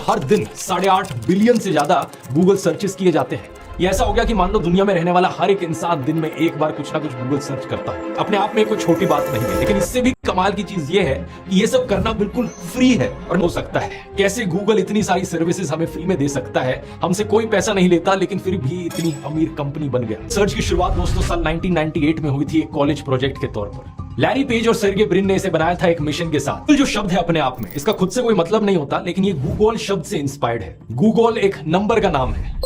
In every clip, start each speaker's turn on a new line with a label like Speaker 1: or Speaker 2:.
Speaker 1: हर दिन 8.5 बिलियन से ज्यादा गूगल सर्चेस किए जाते हैं। ये ऐसा हो गया कि मान लो दुनिया में रहने वाला हर एक इंसान दिन में एक बार कुछ ना कुछ गूगल सर्च करता है। अपने आप में कोई छोटी बात नहीं है, लेकिन इससे भी कमाल की चीज ये है कि ये सब करना बिल्कुल फ्री है और हो सकता है। कैसे गूगल इतनी सारी सर्विसेज हमें फ्री में दे सकता है, हमसे कोई पैसा नहीं लेता, लेकिन फिर भी इतनी अमीर कंपनी बन गया। सर्च की शुरुआत दोस्तों साल 1998 में हुई थी एक कॉलेज प्रोजेक्ट के तौर पर। लैरी पेज और सर्गे ब्रिन ने इसे बनाया था एक मिशन के साथ। जो शब्द है अपने आप में, इसका खुद से कोई मतलब नहीं होता, लेकिन ये गूगल शब्द से इंस्पायर्ड है। गूगल एक नंबर का नाम है।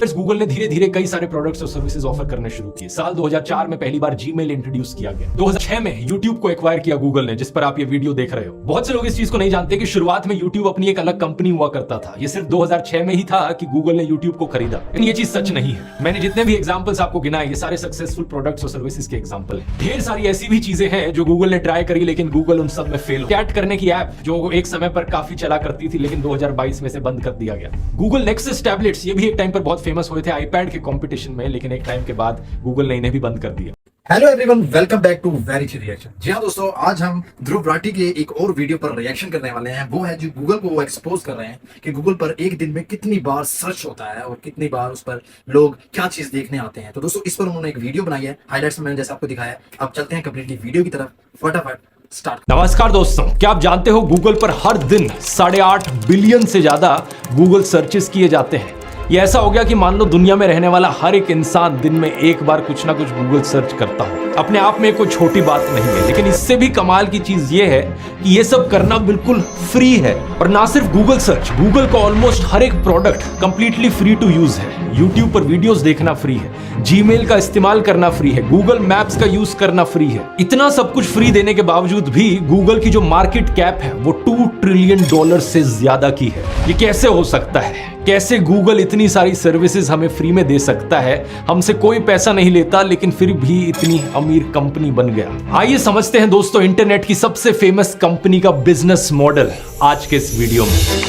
Speaker 1: गूगल ने धीरे धीरे कई सारे प्रोडक्ट्स और सर्विसेज ऑफर करने शुरू किए। साल 2004 में पहली बार जीमेल इंट्रोड्यूस किया गया। 2006 में यूट्यूब को एक्वायर किया गूगल ने, जिस पर आप ये वीडियो देख रहे हो। बहुत से लोग इस चीज को नहीं जानते कि शुरुआत में यूट्यूब अपनी एक अलग कंपनी हुआ करता था। ये सिर्फ 2006 में ही था कि गूगल ने यूट्यूब को खरीदा। लेकिन ये चीज सच नहीं है। मैंने जितने भी एग्जांपल्स आपको गिनाए, ये सारे सक्सेसफुल प्रोडक्ट्स और सर्विसेज के एग्जांपल हैं। ढेर सारी ऐसी भी चीजें हैं जो गूगल ने ट्राई करी, लेकिन गूगल उन सब में फेल। चैट करने की ऐप जो एक समय पर काफी चला करती थी, लेकिन 2022 में से बंद कर दिया गया। गूगल नेक्सस टैबलेट्स, ये भी एक टाइम पर बहुत फेमस हुए थे आईपैड के कंपटीशन में, लेकिन एक टाइम के बाद गूगल ने इन्हें भी बंद कर दिया।
Speaker 2: Hello everyone, welcome back to very reaction. जी हाँ दोस्तों, आज हम ध्रुव राठी के एक और वीडियो पर रिएक्शन करने वाले हैं। वो है जो गूगल को वो एक्सपोज कर रहे हैं कि गूगल पर एक दिन में कितनी बार सर्च होता है और कितनी बार उस पर लोग क्या चीज देखने आते हैं। तो दोस्तों इस पर उन्होंने एक वीडियो बनाई है, हाइलाइट्स में मैंने जैसे आपको दिखाया है। अब चलते हैं कंप्लीटली वीडियो की तरफ, फटाफट स्टार्ट।
Speaker 1: नमस्कार दोस्तों, क्या आप जानते हो गूगल पर हर दिन 8.5 बिलियन से ज्यादा गूगल सर्चेस किए जाते हैं। ये ऐसा हो गया कि मान लो दुनिया में रहने वाला हर एक इंसान दिन में एक बार कुछ ना कुछ गूगल सर्च करता हो। अपने आप में कोई छोटी बात नहीं है, लेकिन इससे भी कमाल की चीज ये है कि ये सब करना बिल्कुल फ्री है। और ना सिर्फ गूगल सर्च, गूगल का ऑलमोस्ट हर एक product completely free to use है। यूट्यूब पर वीडियोस देखना फ्री है, जीमेल का इस्तेमाल करना फ्री है, गूगल मैप्स का यूज करना फ्री है। इतना सब कुछ फ्री देने के बावजूद भी गूगल की जो मार्केट कैप है वो $2 ट्रिलियन से ज्यादा की है। ये कैसे हो सकता है? कैसे गूगल इतनी सारी सर्विसेज हमें फ्री में दे सकता है, हमसे कोई पैसा नहीं लेता, लेकिन फिर भी इतनी अमीर कंपनी बन गया? आइए समझते हैं दोस्तों इंटरनेट की सबसे फेमस कंपनी का बिजनेस मॉडल आज के इस वीडियो में।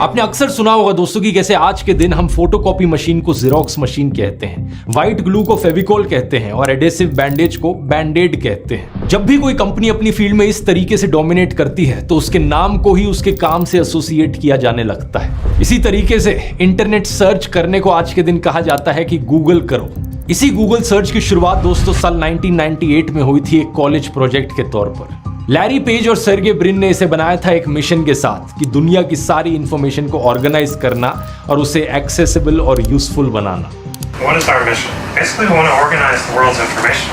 Speaker 1: आपने अक्सर सुना होगा दोस्तों कि कैसे आज के दिन हम फोटोकॉपी मशीन को जेरोक्स मशीन कहते हैं, व्हाइट ग्लू को फेविकोल कहते हैं और एडेसिव बैंडेज को बैंडेड कहते हैं। जब भी कोई कंपनी अपनी फील्ड में इस तरीके से डोमिनेट करती है तो उसके नाम को ही उसके काम से एसोसिएट किया जाने लगता है। इसी तरीके से इंटरनेट सर्च करने को आज के दिन कहा जाता है कि गूगल करो। इसी गूगल सर्च की शुरुआत दोस्तों साल 1998 में हुई थी एक कॉलेज प्रोजेक्ट के तौर पर। लैरी पेज और सर्गे ब्रिन ने इसे बनाया था एक मिशन के साथ कि दुनिया की सारी इंफॉर्मेशन को ऑर्गेनाइज करना और उसे एक्सेसिबल और useful banana.
Speaker 3: What is our mission? Basically, we want to organize the world's information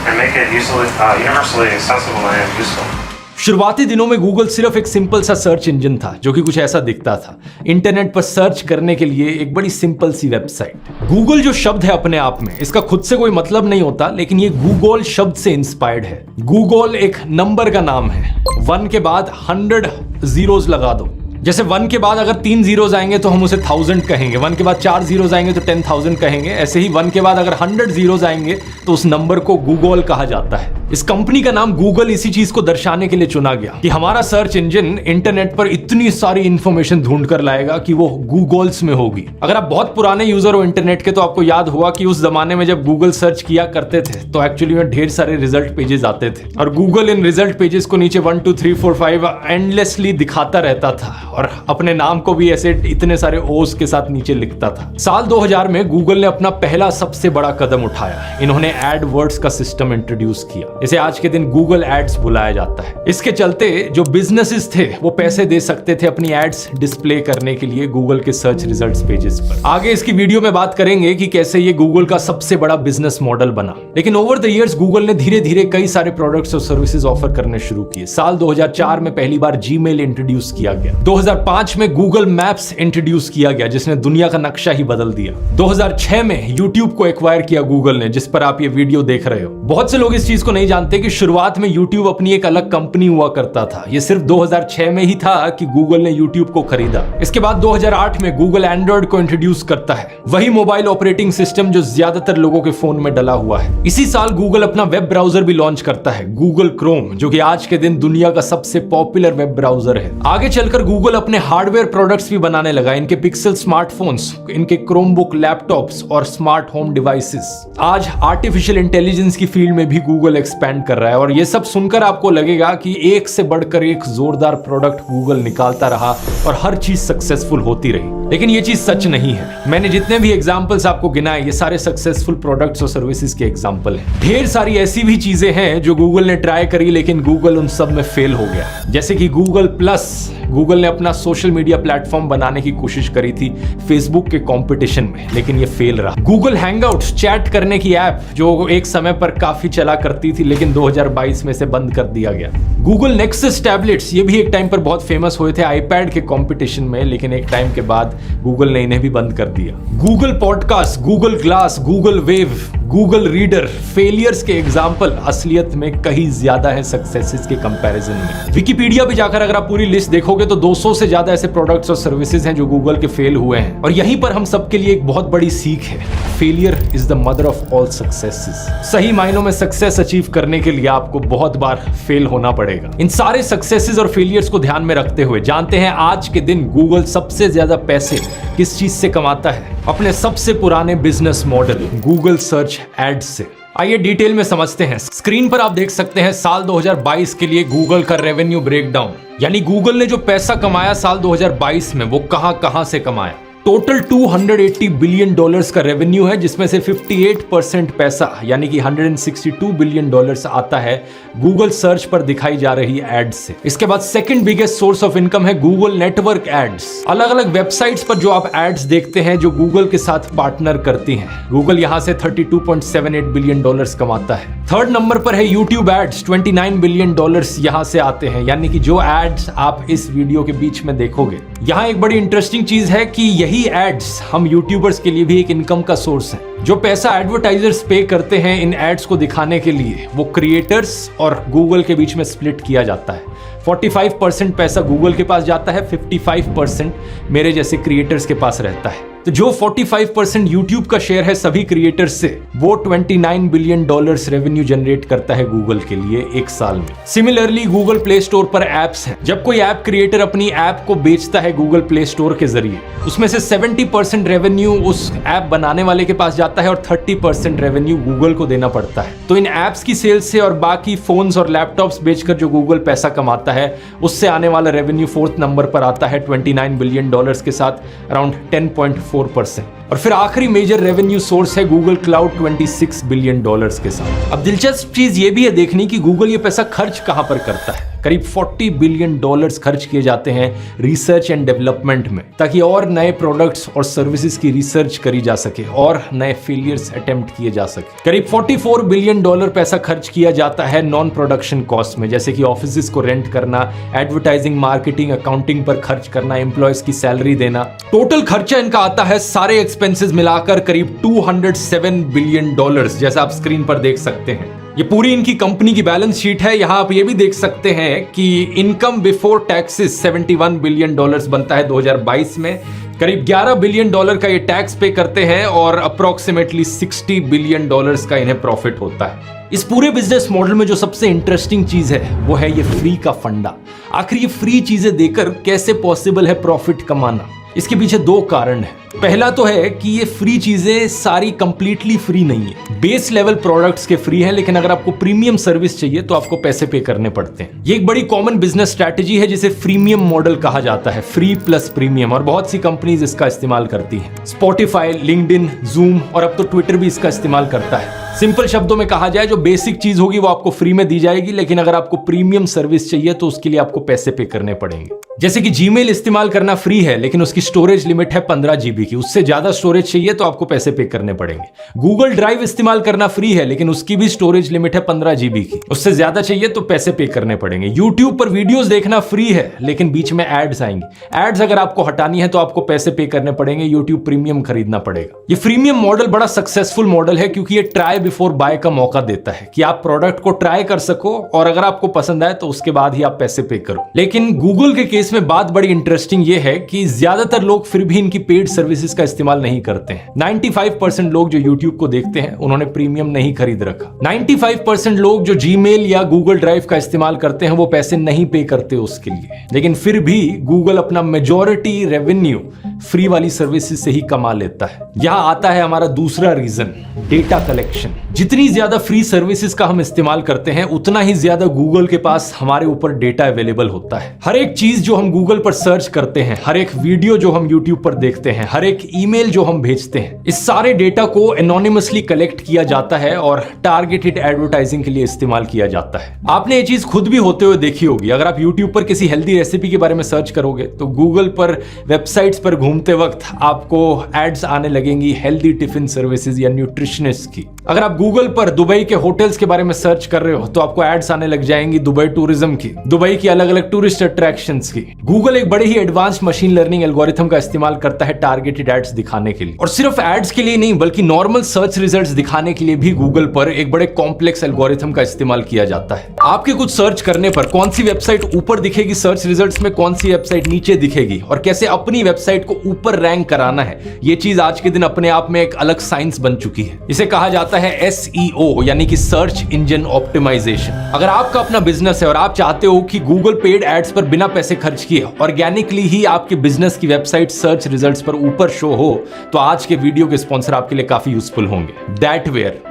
Speaker 3: and make it universally accessible and useful.
Speaker 1: शुरुआती दिनों में गूगल सिर्फ एक सिंपल सा सर्च इंजन था जो कि कुछ ऐसा दिखता था। इंटरनेट पर सर्च करने के लिए एक बड़ी सिंपल सी वेबसाइट। गूगल जो शब्द है अपने आप में, इसका खुद से कोई मतलब नहीं होता, लेकिन ये गूगल शब्द से इंस्पायर्ड है। गूगल एक नंबर का नाम है। 1 के बाद 100 जीरोस लगा दो। जैसे 1 के बाद अगर 3 जीरोस आएंगे तो हम उसे 1000 कहेंगे, 1 के बाद 4 जीरोस आएंगे तो 10,000 कहेंगे। ऐसे ही 1 के बाद अगर 100 जीरोस आएंगे तो उस नंबर को गूगल कहा जाता है। इस कंपनी का नाम गूगल इसी चीज को दर्शाने के लिए चुना गया कि हमारा सर्च इंजन इंटरनेट पर इतनी सारी इंफॉर्मेशन ढूंढ कर लाएगा कि वो गूगल्स में होगी। अगर आप बहुत पुराने यूजर हो इंटरनेट के तो आपको याद होगा कि उस जमाने में जब गूगल सर्च किया करते थे तो एक्चुअली में ढेर सारे रिजल्ट पेजेस आते थे और गूगल इन रिजल्ट पेजेस को नीचे 1 2 3 4 5 एंडलेसली दिखाता रहता था और अपने नाम को भी ऐसे इतने सारे ओस के साथ नीचे लिखता था। साल 2000 में गूगल ने अपना पहला सबसे बड़ा कदम उठाया। इन्होंने एडवर्ड्स का सिस्टम इंट्रोड्यूस किया। इसे आज के दिन गूगल एड्स बुलाया जाता है। इसके चलते जो बिजनेसेस थे वो पैसे दे सकते थे अपनी एड्स डिस्प्ले करने के लिए गूगल के सर्च रिजल्ट्स पेजेस पर। आगे इसकी वीडियो में बात करेंगे कि कैसे ये गूगल का सबसे बड़ा बिजनेस मॉडल बना। लेकिन ओवर द इयर्स गूगल ने धीरे धीरे कई सारे प्रोडक्ट्स और सर्विसेज ऑफर करने शुरू किए। साल 2004 में पहली बार जीमेल इंट्रोड्यूस किया गया। 2005 में गूगल मैप्स इंट्रोड्यूस किया गया जिसने दुनिया का नक्शा ही बदल दिया। 2006 में यूट्यूब को एक्वायर किया गूगल ने, जिस पर आप ये वीडियो देख रहे हो। बहुत से लोग इस चीज को नहीं जानते कि शुरुआत में यूट्यूब अपनी एक अलग कंपनी हुआ करता था। ये सिर्फ 2006 में ही था कि गूगल ने यूट्यूब को खरीदा। इसके बाद 2008 में गूगल एंड्रॉइड को इंट्रोड्यूस करता है, वही मोबाइल ऑपरेटिंग सिस्टम जो ज्यादातर लोगों के फोन में डला हुआ है। इसी साल गूगल अपना वेब ब्राउजर भी लॉन्च करता है, गूगल क्रोम, जो कि आज के दिन दुनिया का सबसे पॉपुलर वेब ब्राउजर है। आगे चलकर गूगल गूगल अपने हार्डवेयर प्रोडक्ट्स भी बनाने लगा, इनके पिक्सल स्मार्टफोन्स, इनके क्रोमबुक लैपटॉप्स और स्मार्ट होम डिवाइसेस। आज आर्टिफिशियल इंटेलिजेंस की फील्ड में भी गूगल एक्सपैंड कर रहा है और ये सब सुनकर आपको लगेगा कि एक से बढ़कर एक जोरदार प्रोडक्ट गूगल निकालता रहा और हर चीज सक्सेसफुल होती रही, लेकिन ये चीज सच नहीं है। मैंने जितने भी एग्जांपल्स आपको गिनाए ये सारे सक्सेसफुल प्रोडक्ट्स और सर्विसेज के एग्जांपल हैं। ढेर सारी ऐसी भी चीजें हैं जो गूगल ने ट्राई करी लेकिन गूगल उन सब में फेल हो गया। जैसे कि गूगल प्लस, गूगल ने अपना सोशल मीडिया प्लेटफॉर्म बनाने की कोशिश करी थी फेसबुक के कंपटीशन में, लेकिन ये फेल रहा। गूगल हैंगआउट्स, चैट करने की ऐप जो एक समय पर काफी चला करती थी लेकिन 2022 में से बंद कर दिया गया। गूगल नेक्सस टैबलेट्स, ये भी एक टाइम पर बहुत फेमस हुए थे आईपैड के कंपटीशन में, लेकिन एक टाइम के बाद गूगल ने इन्हें भी बंद कर दिया। Google podcast, Google glass, Google wave, Google reader, failures के एग्जाम्पल असलियत में कहीं ज्यादा है सक्सेसेस के कंपैरिजन में। विकिपीडिया पे जाकर अगर आप पूरी लिस्ट देखोगे तो 200 से ज्यादा ऐसे प्रोडक्ट्स और सर्विसेज हैं जो गूगल के फेल हुए हैं, और यहीं पर हम सबके लिए एक बहुत बड़ी सीख है, failure is the mother of all successes. सही मायनों में सक्सेस अचीव करने के लिए आपको बहुत बार फेल होना पड़ेगा। इन सारे सक्सेसेस और फेलियर्स को ध्यान में रखते हुए जानते हैं आज के दिन गूगल सबसे ज्यादा पैसे किस चीज से कमाता है? अपने सबसे पुराने business model Google search ads से। आइए डिटेल में समझते हैं। स्क्रीन पर आप देख सकते हैं साल 2022 के लिए गूगल का रेवेन्यू ब्रेकडाउन, यानी गूगल ने जो पैसा कमाया साल 2022 में वो कहां से कमाया। टोटल $280 बिलियन का रेवेन्यू है, जिसमें से 58% पैसा यानी कि $162 बिलियन आता है गूगल सर्च पर दिखाई जा रही एड्स से। इसके बाद second biggest source of income है गूगल नेटवर्क एड्स। अलग अलग वेबसाइट्स पर जो आप एड्स देखते हैं जो गूगल के साथ पार्टनर करती हैं, गूगल यहां से $32.78 बिलियन कमाता है। थर्ड नंबर पर है यूट्यूब एड्स, $29 बिलियन यहां से आते हैं, यानी कि जो एड्स आप इस वीडियो के बीच में देखोगे। यहां एक बड़ी इंटरेस्टिंग चीज है कि यही एड्स हम यूट्यूबर्स के लिए भी एक इनकम का सोर्स है। जो पैसा एडवर्टाइजर्स पे करते हैं इन एड्स को दिखाने के लिए, वो क्रिएटर्स और गूगल के बीच में स्प्लिट किया जाता है। 45% पैसा गूगल के पास जाता है, 55% मेरे जैसे क्रिएटर्स के पास रहता है। तो जो 45% यूट्यूब का शेयर है सभी क्रिएटर्स से, वो $29 बिलियन रेवेन्यू जनरेट करता है गूगल के लिए एक साल में। सिमिलरली गूगल प्ले स्टोर पर एप्स हैं। जब कोई ऐप क्रिएटर अपनी ऐप को बेचता है गूगल प्ले स्टोर के जरिए, उसमें से 70% रेवेन्यू उस ऐप बनाने वाले के पास जाता है और 30% रेवेन्यू गूगल को देना पड़ता है। तो इन एप्स की सेल्स से और बाकी फोन्स और लैपटॉप्स बेचकर जो गूगल पैसा कमाता है, उससे आने वाला रेवेन्यू फोर्थ नंबर पर आता है $29 बिलियन के साथ अराउंड 10.4%। और फिर आखिरी मेजर रेवेन्यू सोर्स है गूगल क्लाउड $26 बिलियन के साथ। अब दिलचस्प चीज ये भी है देखनी कि गूगल ये पैसा खर्च कहां पर करता है। करीब $40 बिलियन खर्च किए जाते हैं रिसर्च एंड डेवलपमेंट में, ताकि और नए प्रोडक्ट्स और सर्विसेज की रिसर्च करी जा सके और नए फेलियर्स अटेम्प्ट किए जा सके। करीब $44 बिलियन पैसा खर्च किया जाता है नॉन प्रोडक्शन कॉस्ट में, जैसे कि ऑफिसेज को रेंट करना, एडवर्टाइजिंग, मार्केटिंग, अकाउंटिंग पर खर्च करना, एम्प्लॉयज की सैलरी देना। टोटल खर्चा इनका आता है सारे एक्सपेंसेस मिलाकर करीब $207 बिलियन, जैसा आप स्क्रीन पर देख सकते हैं। ये पूरी इनकी कंपनी की बैलेंस शीट है। यहां आप ये भी देख सकते हैं कि इनकम बिफोर टैक्सेस $71 बिलियन बनता है 2022 में। करीब $11 बिलियन का ये टैक्स पे करते हैं और अप्रोक्सीमेटली $60 बिलियन का इन्हें प्रॉफिट होता है। इस पूरे बिजनेस मॉडल में जो सबसे इंटरेस्टिंग चीज है वो है ये फ्री का फंडा। आखिर ये फ्री चीजें देकर कैसे पॉसिबल है प्रॉफिट कमाना? इसके पीछे दो कारण है। पहला तो है कि ये फ्री चीजें सारी कंप्लीटली फ्री नहीं है। बेस लेवल प्रोडक्ट्स के फ्री हैं, लेकिन अगर आपको प्रीमियम सर्विस चाहिए तो आपको पैसे पे करने पड़ते हैं। ये एक बड़ी कॉमन बिजनेस स्ट्रैटेजी है जिसे फ्रीमियम मॉडल कहा जाता है, फ्री प्लस प्रीमियम, और बहुत सी कंपनीज इसका इस्तेमाल करती हैं। स्पॉटिफाई, लिंक्डइन, जूम और अब तो ट्विटर भी इसका इस्तेमाल करता है। सिंपल शब्दों में कहा जाए, जो बेसिक चीज होगी वो आपको फ्री में दी जाएगी, लेकिन अगर आपको प्रीमियम सर्विस चाहिए तो उसके लिए आपको पैसे पे करने पड़ेंगे। जैसे कि जीमेल इस्तेमाल करना फ्री है, लेकिन उसकी स्टोरेज लिमिट है 15 GB की। उससे ज्यादा स्टोरेज चाहिए तो आपको पैसे पे करने पड़ेंगे। गूगल ड्राइव इस्तेमाल करना फ्री है, लेकिन उसकी भी स्टोरेज लिमिट है 15 GB की। उससे ज्यादा चाहिए तो पैसे पे करने पड़ेंगे। यूट्यूब पर वीडियोस देखना फ्री है, लेकिन बीच में एड्स आएंगे। एड्स अगर आपको हटानी है तो आपको पैसे पे करने पड़ेंगे, यूट्यूब प्रीमियम खरीदना पड़ेगा। ये प्रीमियम मॉडल बड़ा सक्सेसफुल मॉडल है, क्योंकि ये ट्राई बिफोर बाय का मौका देता है कि आप प्रोडक्ट को ट्राई कर सको और अगर आपको पसंद आए तो उसके बाद ही आप पैसे पे करो। लेकिन गूगल के केस में बात बड़ी इंटरेस्टिंग ये है कि ज्यादातर ज्यादातर लोग फिर भी इनकी पेड सर्विसेज का इस्तेमाल नहीं करते हैं। 95% लोग जो YouTube को देखते हैं उन्होंने प्रीमियम नहीं खरीद रखा। 95% लोग जो Gmail या Google ड्राइव का इस्तेमाल करते हैं वो पैसे नहीं पे करते उसके लिए, लेकिन फिर भी गूगल अपना मेजॉरिटी रेवेन्यू फ्री वाली सर्विसेज से ही कमा लेता है। यहां आता है हमारा दूसरा रीजन, डेटा कलेक्शन। जितनी ज्यादा फ्री सर्विसेज का हम इस्तेमाल करते हैं उतना ही ज्यादा गूगल के पास हमारे ऊपर डेटा अवेलेबल होता है। हर एक चीज जो हम गूगल पर सर्च करते हैं, हर एक वीडियो जो हम यूट्यूब पर देखते हैं, हर एक ईमेल जो हम भेजते हैं, इस सारे डेटा को एनोनिमसली कलेक्ट किया जाता है और टारगेटेड एडवर्टाइजिंग के लिए इस्तेमाल किया जाता है। आपने ये चीज खुद भी होते हुए देखी होगी। अगर आप यूट्यूब पर किसी हेल्दी रेसिपी के बारे में सर्च करोगे तो गूगल पर वेबसाइट्स पर घूमते वक्त आपको एड्स आने लगेंगी हेल्दी टिफिन सर्विसेज या न्यूट्रिशनिस्ट की। अगर आप गूगल पर दुबई के होटल्स के बारे में सर्च कर रहे हो तो आपको एड्स आने लग जाएंगी दुबई टूरिज्म की, दुबई की अलग अलग टूरिस्ट अट्रैक्शंस की। गूगल एक बड़े ही एडवांस्ड मशीन लर्निंग एल्गोरिथम का इस्तेमाल करता है टारगेटेड एड्स दिखाने के लिए, और सिर्फ एड्स के लिए नहीं बल्कि नॉर्मल सर्च रिजल्ट्स दिखाने के लिए भी गूगल पर एक बड़े कॉम्प्लेक्स एल्गोरिथम का इस्तेमाल किया जाता है। आपके कुछ सर्च करने पर कौन सी वेबसाइट ऊपर दिखेगी सर्च रिजल्ट्स में, कौन सी वेबसाइट नीचे दिखेगी, और कैसे अपनी वेबसाइट को ऊपर रैंक कराना है, ये चीज आज के दिन अपने आप में एक अलग साइंस बन चुकी है। इसे कहा जाता है SEO यानी कि सर्च इंजन ऑप्टिमाइजेशन। अगर आपका अपना बिजनेस है और आप चाहते हो कि गूगल पेड एड्स पर बिना पैसे खर्च किए ऑर्गेनिकली ही आपके बिजनेस की वेबसाइट सर्च रिजल्ट्स पर ऊपर शो हो, तो आज के वीडियो के स्पॉन्सर आपके लिए काफी यूजफुल होंगे।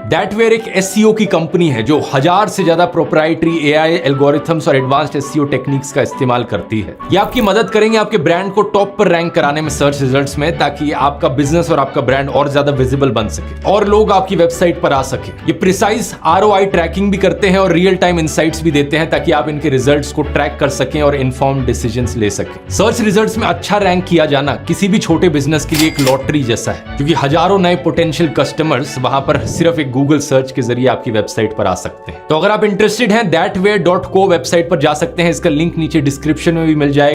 Speaker 1: दैटवेयर एक SEO की कंपनी है जो 1000 से ज्यादा प्रोप्राइटरी AI एल्गोरिथम्स और एडवांस्ड SEO टेक्निक्स का इस्तेमाल करती है। ये आपकी मदद करेंगे आपके ब्रांड को टॉप पर रैंक कराने में सर्च रिजल्ट्स में, ताकि आपका बिजनेस और आपका ब्रांड और ज्यादा विजिबल बन सके और लोग आपकी वेबसाइट पर आ सके। ये प्रिसाइज ROI ट्रैकिंग भी करते हैं और रियल टाइम इंसाइट्स भी देते हैं ताकि आप इनके रिजल्ट्स को ट्रैक कर सकें और इन्फॉर्म्ड डिसीजंस ले सकें। सर्च रिजल्ट्स में अच्छा रैंक किया जाना किसी भी छोटे बिजनेस के लिए एक लॉटरी जैसा है, क्योंकि हजारों नए पोटेंशियल कस्टमर्स वहां पर सिर्फ एक गूगल सर्च के जरिए आपकी वेबसाइट पर आ सकते हैं। तो अगर आप इंटरेस्टेड हैं thatware.co वेबसाइट पर जा सकते हैं, इसका लिंक नीचे डिस्क्रिप्शन में भी मिल जाएगा।